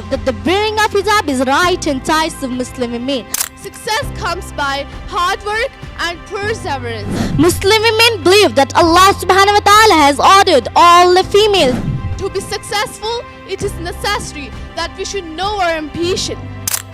believe that the wearing of hijab is right in ties of Muslim women. Success comes by hard work and perseverance. Muslim women believe that Allah subhanahu wa ta'ala has ordered all the females. To be successful, it is necessary that we should know our ambition.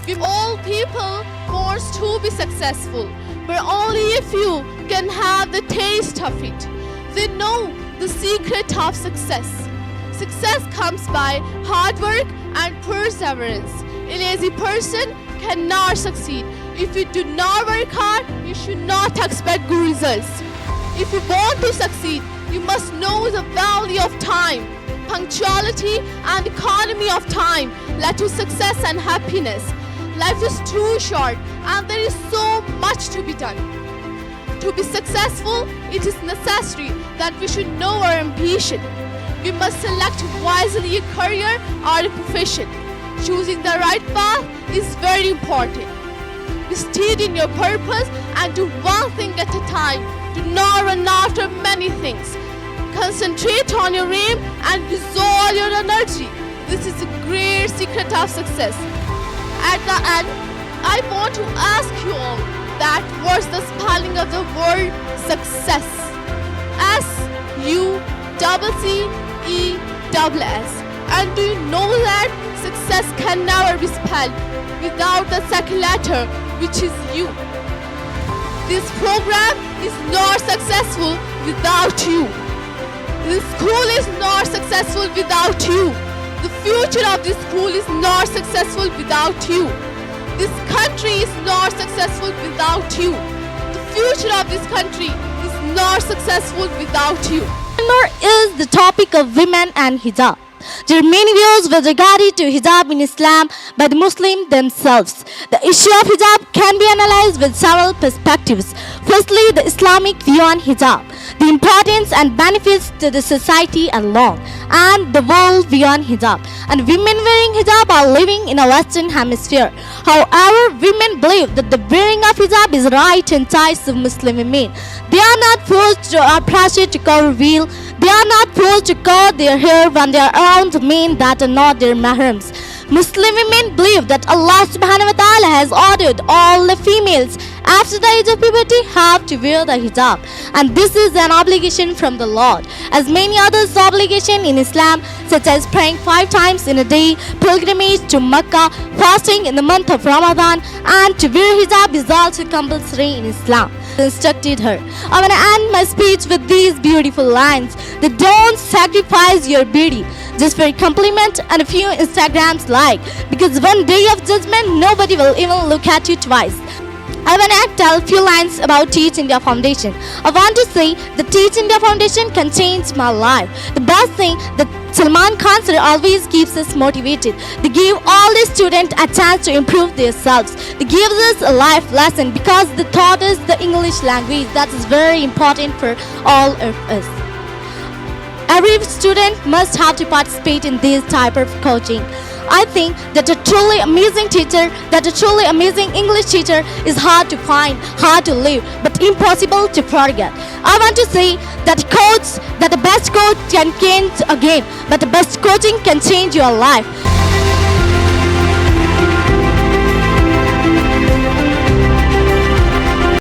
We all people wants to be successful, but only a few can have the taste of it. They know the secret of success. Success comes by hard work and perseverance. A lazy person cannot succeed. If you do not work hard, you should not expect good results. If you want to succeed, you must know the value of time. Punctuality and economy of time lead to success and happiness. Life is too short and there is so much to be done. To be successful, it is necessary that we should know our ambition. We must select wisely a career or a profession. Choosing the right path is very important. Be steady in your purpose and do one thing at a time. Do not run after many things. Concentrate on your aim and use all your energy. This is a great secret of success. At the end, I want to ask you all that what's the spelling of the word success? S-U-C-C-E-S-S. And do you know that success can never be spelled without the second letter, which is U. This program is not successful without you. This school is not successful without you. The future of this school is not successful without you. This country is not successful without you. The future of this country is not successful without you. More is the topic of women and hijab. There are many views with regard to hijab in Islam by the Muslims themselves. The issue of hijab can be analyzed with several perspectives. Firstly, the Islamic view on hijab, the importance and benefits to the society alone, and the world view on hijab. And women wearing hijab are living in a Western hemisphere. However, women believe that the wearing of hijab is right in ties of Muslim women. They are not forced or pressured to cover veil. They are not forced to cut their hair when they are around men that are not their mahrams. Muslim women believe that Allah subhanahu wa ta'ala has ordered all the females after the age of puberty have to wear the hijab, and this is an obligation from the Lord. As many others obligation in Islam, such as praying 5 times in a day, pilgrimage to Mecca, fasting in the month of Ramadan, and to wear hijab is also compulsory in Islam. Instructed her. I want to end my speech with these beautiful lines: that don't sacrifice your beauty just for a compliment and a few Instagrams like, because one day of judgment nobody will even look at you twice. I want to tell a few lines about Teach India Foundation. I want to say that Teach India Foundation can change my life. The best thing that Salman Khan sir always keeps us motivated. They give all the students a chance to improve themselves. They give us a life lesson because they taught us the English language. That is very important for all of us. Every student must have to participate in this type of coaching. I think that a truly amazing teacher, that a truly amazing English teacher is hard to find, hard to live, but impossible to forget. I want to say that the best coach can change a game, but the best coaching can change your life.